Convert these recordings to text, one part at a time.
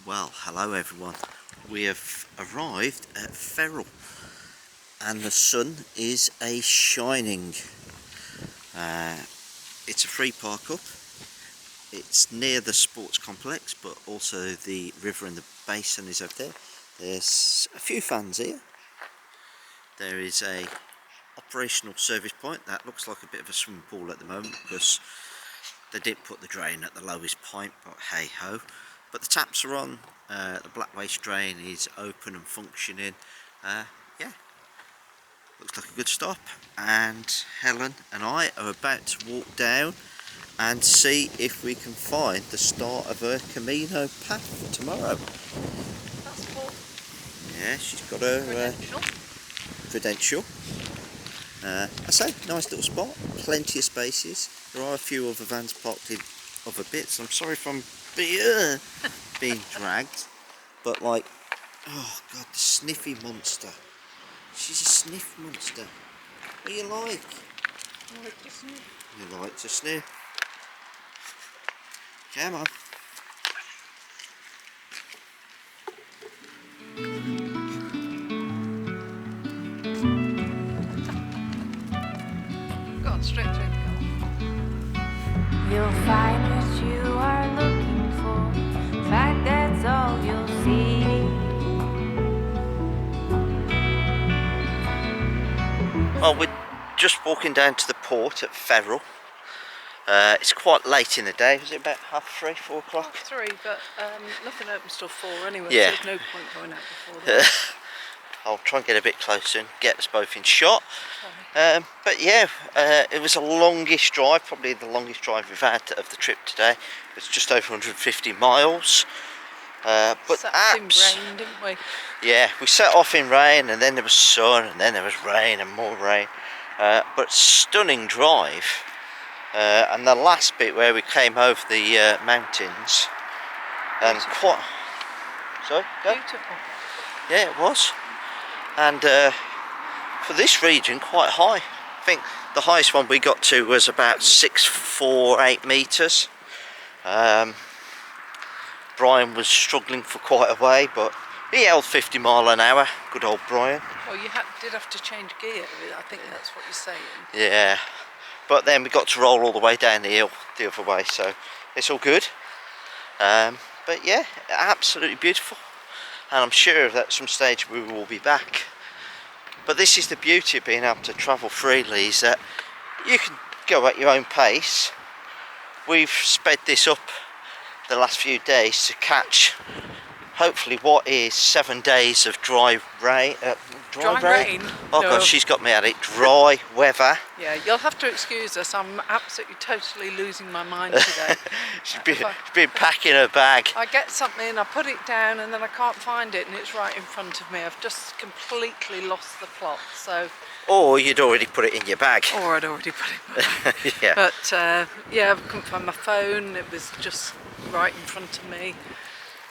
Well, hello everyone. We have arrived at Ferrol and the sun is shining. It's a free park up. It's near the sports complex, but also the river and the basin is over there. There's a few fans here. There is a operational service point that looks like a bit of a swimming pool at the moment because they didn't put the drain at the lowest point, but hey ho. But the taps are on, the black waste drain is open and functioning. Yeah, looks like a good stop. And Helen and I are about to walk down and see if we can find the start of her Camino path for tomorrow. That's cool. Yeah, she's got her credential. I say, nice little spot, plenty of spaces. There are a few other vans parked in other bits. I'm sorry if I'm being dragged, but like, oh god, the sniffy monster. She's a sniff monster. What do you like? I like to sniff. You like to sniff? Come on. Go on, straight through the gulf. You'll find what you are looking for. In fact, that's all you'll see. Well, we're just walking down to the port at Ferrol. It's quite late in the day. Was it about 3:30, 4 o'clock? 3, but nothing opens till 4 anyway, Yeah. so there's no point going out before that. I'll try and get a bit closer and get us both in shot. Okay. But yeah, it was a longish drive, probably the longest drive we've had of the trip today. It's just over 150 miles. But Set off in rain, didn't we? yeah, we set off in rain, and then there was sun, and then there was rain and more rain. But stunning drive. And the last bit where we came over the mountains, and Beautiful. Sorry, go. Beautiful. Yeah, it was. And for this region, quite high. I think the highest one we got to was about 648 metres. Brian was struggling for quite a way, but he held 50 mile an hour. Good old Brian. Well, you did have to change gear. I think that's what you're saying. Yeah, but then we got to roll all the way down the hill the other way, so it's all good. But yeah, absolutely beautiful. And I'm sure that at some stage we will be back. But this is the beauty of being able to travel freely, is that you can go at your own pace. We've sped this up the last few days to catch hopefully what is 7 days of dry rain. Dry rain? Oh No. god, she's got me at it. Dry weather. Yeah, you'll have to excuse us. I'm absolutely totally losing my mind today. She's been packing her bag. I get something, I put it down, and then I can't find it, and it's right in front of me. I've just completely lost the plot. So, Or you'd already put it in your bag. or I'd already put it in my bag. Yeah. But yeah, I couldn't find my phone. It was just right in front of me.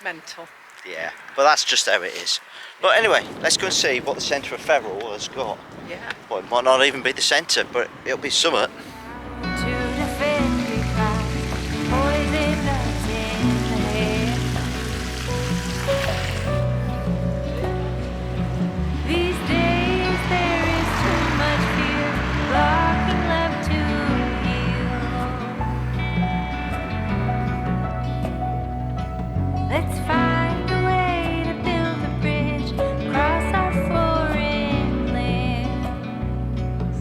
Mental. Yeah, but that's just how it is. But anyway, let's go and see what the centre of Ferrol has got. Yeah. Well, it might not even be the centre, but it'll be summit. To defend we fight, poison us in the head. These days there is too much fear, blocking love to heal. Let's find a way to build a bridge across our foreign lands.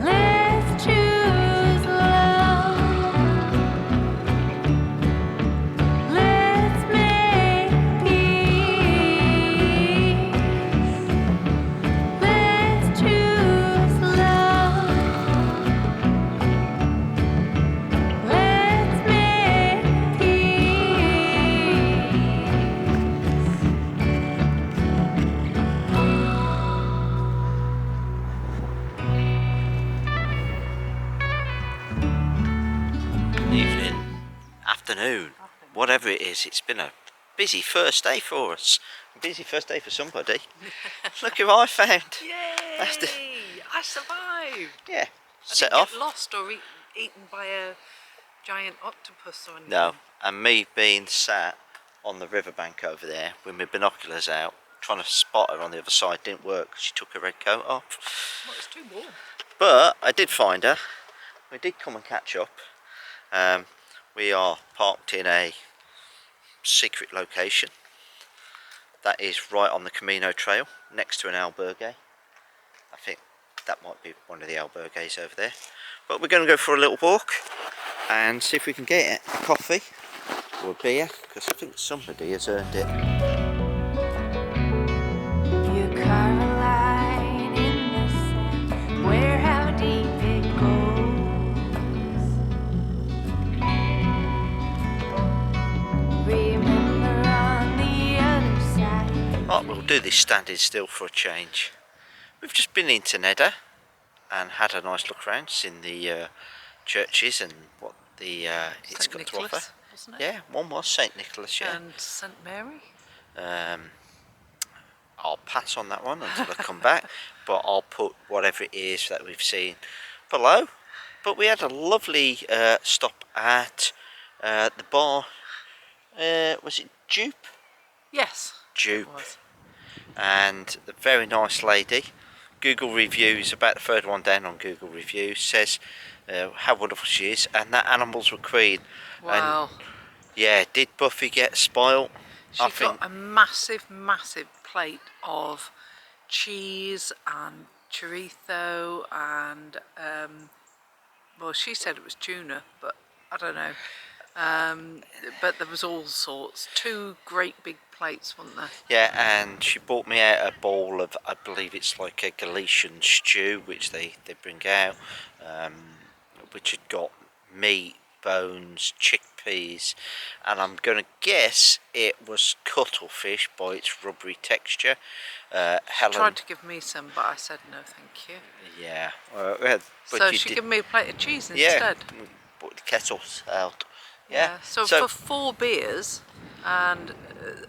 Let's choose love. Let's make peace. Let's choose love. Let's make peace. Evening, afternoon, whatever it is. It's been a busy first day for us. A busy first day for somebody. Look who I found. Yay! That's the- I survived. Yeah, I set didn't off. get lost or eaten by a giant octopus or anything. No, and me being sat on the riverbank over there with my binoculars out, trying to spot her on the other side didn't work. She took her red coat off. Well, it's too warm. But I did find her. We did come and catch up. We are parked in a secret location. That is right on the Camino Trail, next to an albergue. I think that might be one of the albergues over there. But we're going to go for a little walk and see if we can get a coffee or a beer, because I think somebody has earned it. You carve a line in the sand, where how deep it goes. Remember on the other side. Right, we'll do this standing still for a change. We've just been into Neda and had a nice look around, seen the churches and what the it's St. got Nicholas, to offer. wasn't it? Yeah, one was St. Nicholas, yeah. And St. Mary. I'll pass on that one until I come back, but I'll put whatever it is that we've seen below. But we had a lovely stop at the bar. Was it Dupe? Yes. Dupe. It was. And the very nice lady. Google reviews, about the third one down on Google reviews, says how wonderful she is, and that animals were queen. Wow. And yeah, did Buffy get spoiled? She I got think a massive, massive plate of cheese and chorizo and, well, she said it was tuna, but I don't know. But there was all sorts. 2 great big plates, weren't there? yeah, and she bought me out a bowl of, I believe it's like a Galician stew, which they bring out, which had got meat, bones, chickpeas, and I'm going to guess it was cuttlefish by its rubbery texture. Helen Tried to give me some, but I said no, thank you. yeah, but So you she did- gave me a plate of cheese yeah, instead. put the kettles out. Yeah, So for 4 beers and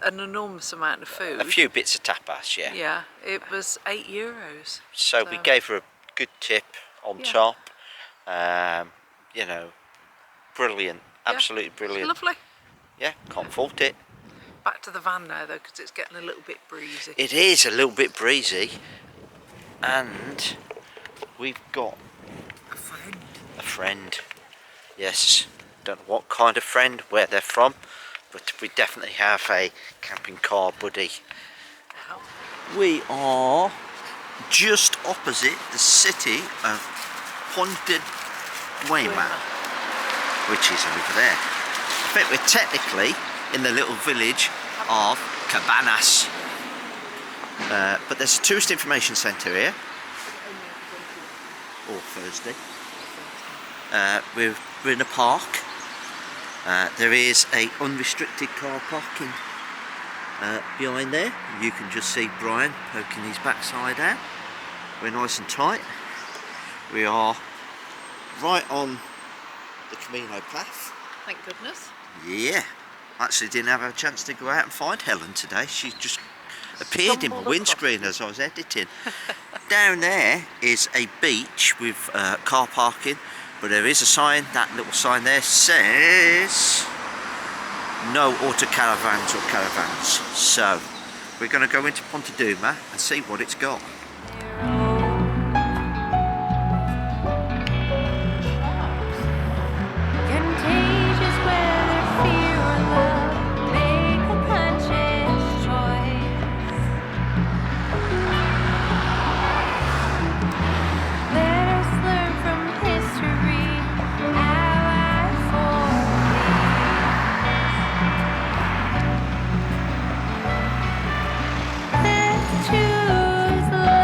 an enormous amount of food, a few bits of tapas, yeah. yeah, it was €8. So we gave her a good tip on Yeah. top. You know, brilliant, Yeah, absolutely brilliant. Lovely. Yeah, can't fault it. Back to the van now though, because it's getting a little bit breezy. It is a little bit breezy, and we've got A friend. a friend. Yes, don't know what kind of friend, where they're from, but we definitely have a camping car buddy. Wow. We are just opposite the city of Pontedeume, which is over there. I think we're technically in the little village of Cabanas. But there's a tourist information centre here. Or Thursday. We're in a park. There is a unrestricted car parking behind there. You can just see Brian poking his backside out. We're nice and tight. We are right on the Camino path. Thank goodness. Yeah, actually didn't have a chance to go out and find Helen today. She just appeared in my Stumbled windscreen as I was editing. Down there is a beach with car parking, but there is a sign, that little sign there says no auto caravans or caravans. So we're going to go into Pontedeume and see what it's got. Contagious, whether fear or love, make a conscious choice. Let us learn from history how I forgive. Let's choose love.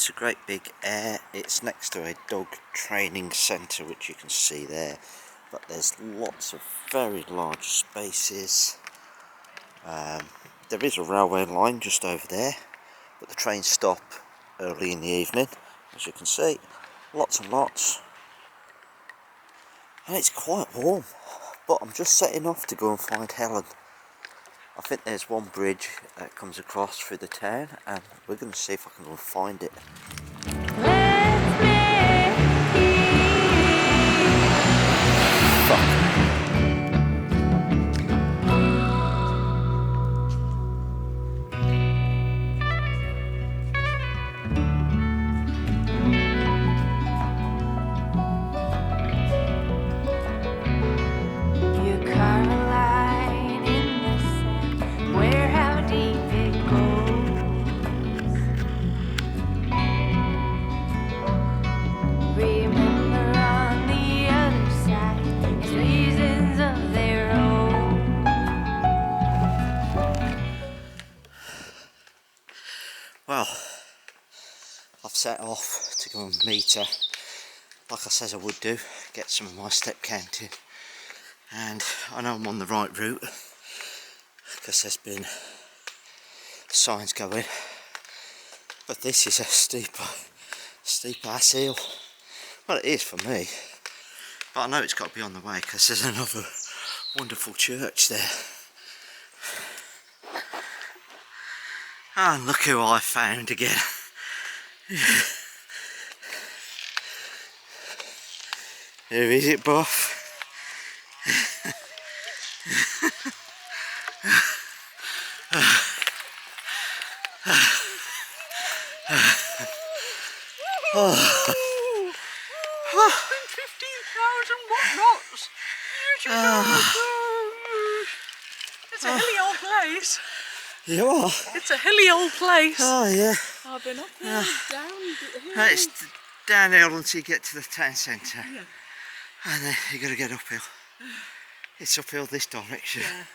it's a great big air. It's next to a dog training centre, which you can see there. But there's lots of very large spaces. There is a railway line just over there, but the trains stop early in the evening, as you can see. Lots and lots. And it's quite warm. But I'm just setting off to go and find Helen. I think there's one bridge that comes across through the town, and we're going to see if I can go and find it. Fuck. Well, I've set off to go and meet her, like I said I would do, get some of my step counting, and I know I'm on the right route, because there's been signs going, but this is a steep ass hill. Well, it is for me, but I know it's got to be on the way, because there's another wonderful church there. And look who I found again. Who is it, Buff? Oh. It's been 15,000 whatnots. It's a hilly old place. You are? It's a hilly old place. Oh yeah. I've been up here, down No, it's downhill until you get to the town centre. Yeah. And then you got to get uphill. It's uphill this direction. Yeah.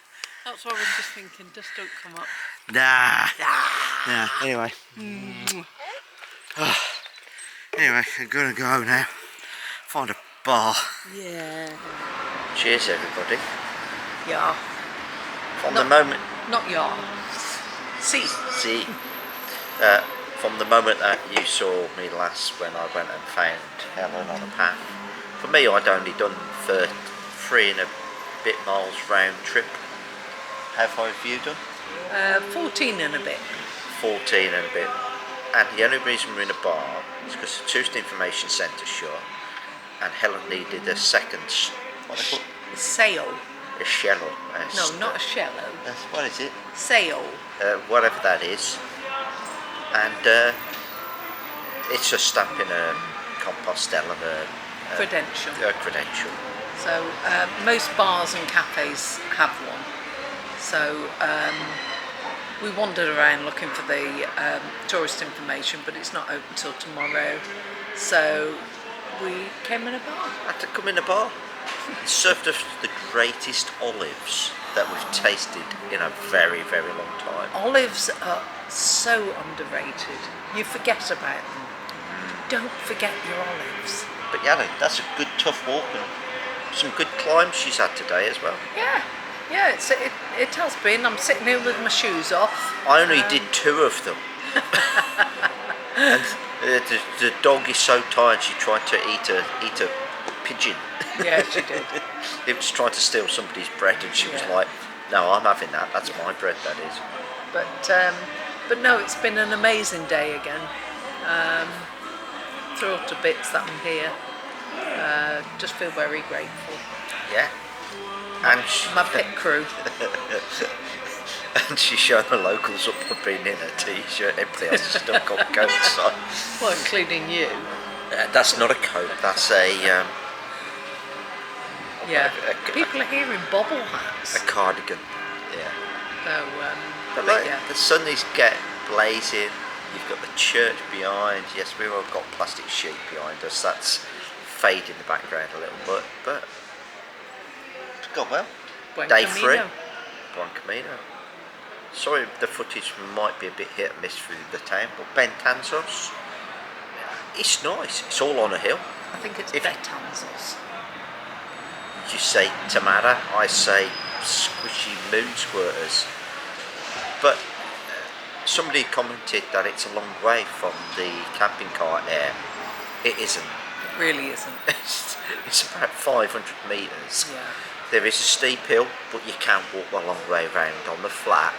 That's what I was just thinking, just don't come up. Nah. Nah. Anyway. Anyway, I'm gonna go now. Find a bar. Yeah. Cheers, everybody. Yeah. From the moment. Not y'all. See. From the moment that you saw me last, when I went and found Helen on a path. For me, I'd only done 3 and a bit miles round trip. How far have you done? 14 and a bit. 14 and a bit. And the only reason we're in a bar is because the tourist information centre shut, and Helen needed a second, what they call it? Sail. A shallow. No, not a shallow. What is it? Sail. Whatever that is. And it's a stamp in a Compostela Credential. Credential. So most bars and cafes have one. So we wandered around looking for the tourist information, but it's not open till tomorrow. So we came in a bar. Had to come in a bar. Served us the greatest olives that we've tasted in a very, very long time. Olives are so underrated. You forget about them. Don't forget your olives. But yeah, that's a good tough walk and some good climbs she's had today as well. Yeah, it has been. I'm sitting here with my shoes off. I only did 2 of them. And the dog is so tired she tried to eat a pigeon. Yeah, she did. It was trying to steal somebody's bread, and she was like, "No, I'm having that. That's my bread, that is." But no, it's been an amazing day again. Thrilled to bits that I'm here. Just feel very grateful. Yeah. And my pit crew. And she's showing the locals up for being in a t-shirt. Everybody else has still got coats on. Well, including you. That's not a coat. That's a. People are here in bobble hats. A cardigan. Yeah. So, but like, the sun is blazing. You've got the church behind. Yes, we've all got plastic sheet behind us. That's fading in the background a little bit, but it's gone well. Buen Day Camino. 3. Buen Camino. Sorry, the footage might be a bit hit and miss through the town, but Betanzos, It's nice. It's all on a hill. I think it's If- Betanzos. You say tomato, I say squishy moon squirters. But somebody commented that it's a long way from the camping cart there. It isn't. It really isn't. It's about 500 metres. Yeah. There is a steep hill, but you can walk the long way round on the flat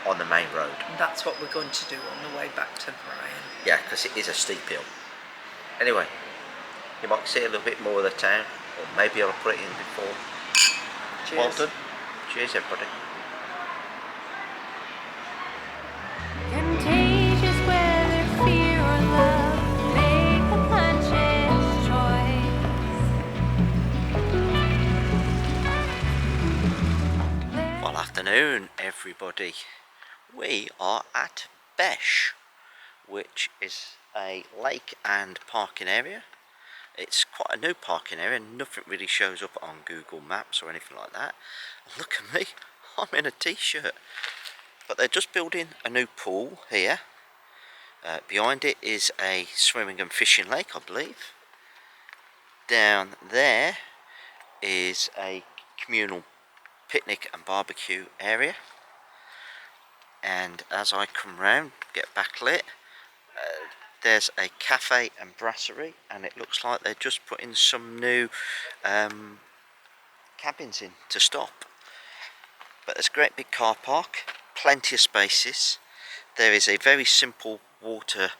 on the main road. And that's what we're going to do on the way back to Brian. Yeah, because it is a steep hill. Anyway, you might see a little bit more of the town, or maybe I'll put it in before. Cheers. Well done. Cheers, everybody. Contagious whether fear or love, make a conscious choice. Well, afternoon, everybody. We are at Beche, which is a lake and parking area. It's quite a new parking area, nothing really shows up on Google Maps or anything like that. Look at me, I'm in a t-shirt. But they're just building a new pool here. Behind it is a swimming and fishing lake, I believe. Down there is a communal picnic and barbecue area. And as I come round, get backlit, there's a cafe and brasserie, and it looks like they're just putting some new cabins in to stop. But there's a great big car park, plenty of spaces. There is a very simple water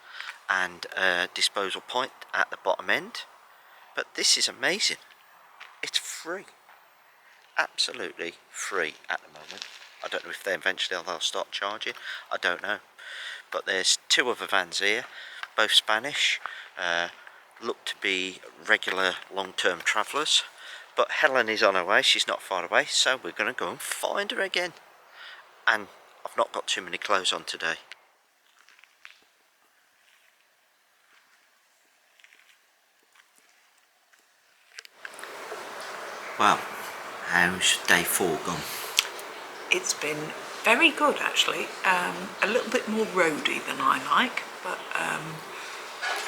and disposal point at the bottom end. But this is amazing. It's free. Absolutely free at the moment. I don't know if eventually they'll start charging. I don't know. But there's two other vans here, both Spanish. Look to be regular long-term travellers. But Helen is on her way. She's not far away, so we're going to go and find her again. And I've not got too many clothes on today. Well, how's day 4 gone? It's been very good actually. A little bit more roady than I like, but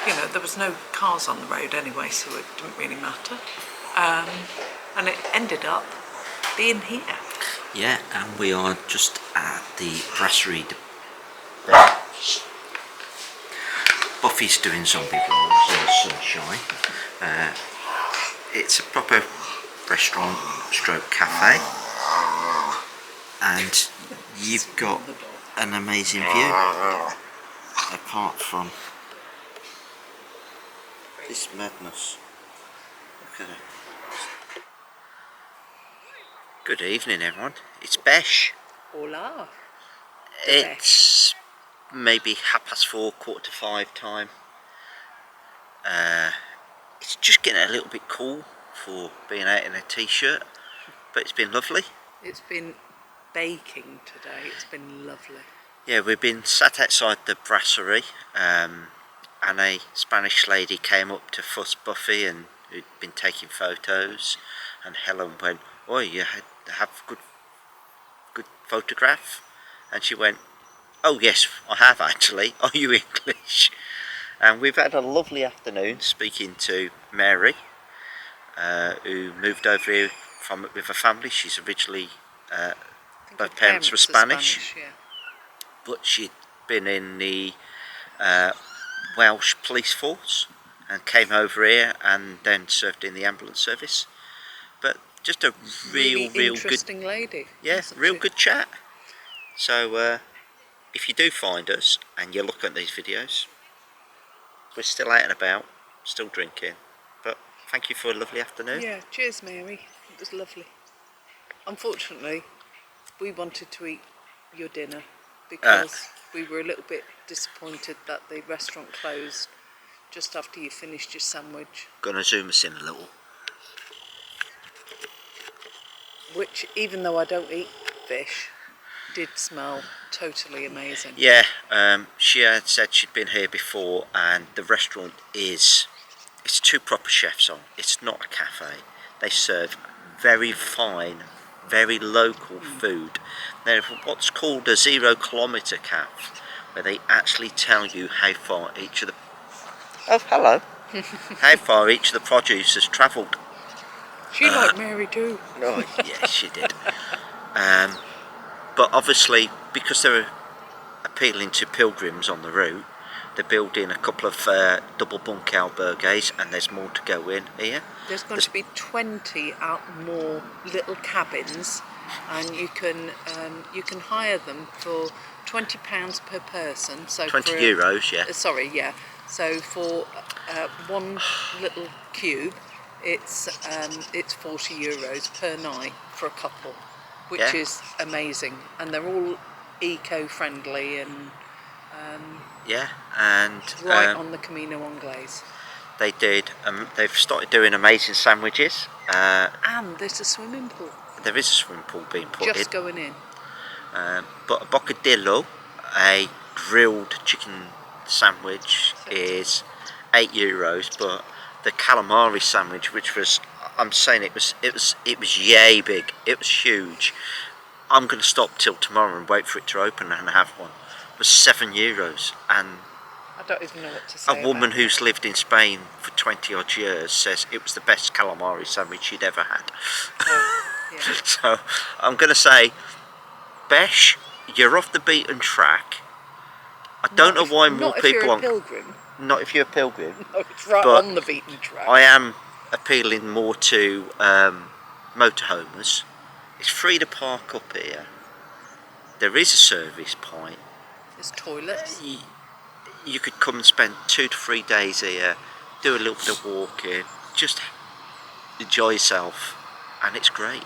you know, there was no cars on the road anyway, so it didn't really matter. And it ended up being here. Yeah, and we are just at the brasserie. Buffy's doing zombie rolls in the sunshine. It's a proper restaurant stroke cafe, and you've got an amazing view apart from this madness. Look at it. Good evening, everyone. It's Beche. Hola. It's maybe 4:30, 4:45 time. It's just getting a little bit cool for being out in a t-shirt, but it's been lovely. It's been baking today. It's been lovely. Yeah, we've been sat outside the brasserie, and a Spanish lady came up to fuss Buffy, and who'd been taking photos, and Helen went, "Oh, you have good photograph?" And she went, "Oh yes, I have actually. Are you English?" And we've had a lovely afternoon speaking to Mary, who moved over here with her family. She's originally, both parents were Spanish, yeah. but she'd been in the Welsh police force and came over here and then served in the ambulance service. But just a real interesting good lady. Yeah, wasn't real she? good chat. So if you do find us and you look at these videos, we're still out and about, still drinking, but thank you for a lovely afternoon. Yeah, cheers Mary. It was lovely. Unfortunately, we wanted to eat your dinner because we were a little bit disappointed that the restaurant closed just after you finished your sandwich. Gonna zoom us in a little. Which, even though I don't eat fish, did smell totally amazing. Yeah, she had said she'd been here before, and the restaurant it's two proper chefs on. It's not a cafe. They serve very fine, very local food. They're what's called a 0 kilometre cafe, where they actually tell you how far each of the Oh, hello. How far each of the produce has travelled. She liked Mary too. Oh, yes, she did. But obviously, because they're appealing to pilgrims on the route, they're building a couple of double bunk albergues, and there's more to go in here. There's going to be 20 out more little cabins, and you can hire them for £20 per person. So 20 for euros, yeah. Sorry, yeah. So for one little cube, it's €40 per night for a couple, which Yeah. is amazing, and they're all eco-friendly and Yeah, and right on the Camino Ingles. they did. They've started doing amazing sandwiches. And there's a swimming pool There is a swimming pool being put just in. going in. But a bocadillo, a grilled chicken sandwich, is €8. But the calamari sandwich, which was, I'm saying it was yay big. It was huge. I'm going to stop till tomorrow and wait for it to open and have one. It was €7, and I don't even know what to say. a woman about who's lived in Spain for 20 odd years says it was the best calamari sandwich she'd ever had. yeah. So I'm going to say, Beche, you're off the beaten track. I don't know why more Not if people you're a aren't. pilgrim. Not if you're a pilgrim. No, it's right But on the beaten track. I am appealing more to motorhomers. It's free to park up here. There is a service point. There's toilets. You could come and spend 2 to 3 days here, do a little bit of walking, just enjoy yourself, and it's great.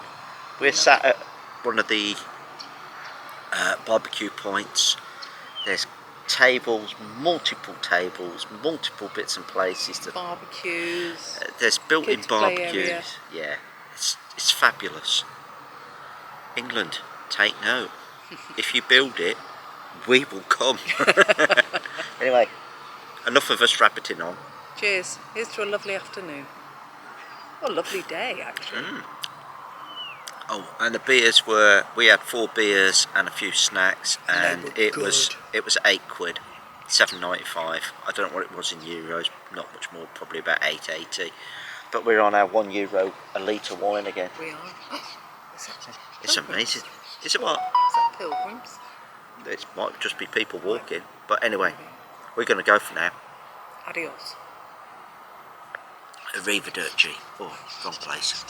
We're sat at one of the barbecue points. There's tables, multiple bits and places. Barbecues. There's built-in Kids play barbecues. area. Yeah, it's fabulous. England, take note. If you build it, we will come. Anyway, enough of us rabbiting on. Cheers. Here's to a lovely afternoon. Oh, a lovely day, actually. Oh, and the beers were, we had 4 beers and a few snacks, and they were it was £8, £7.95. I don't know what it was in euros, not much more, probably about £8.80. But we're on our €1 a litre wine again. We are. Is that It's pilgrims? amazing. Is it what? Is that pilgrims? It might just be people walking. But anyway, we're going to go for now. Adios. Arrivederci. Oh, wrong place.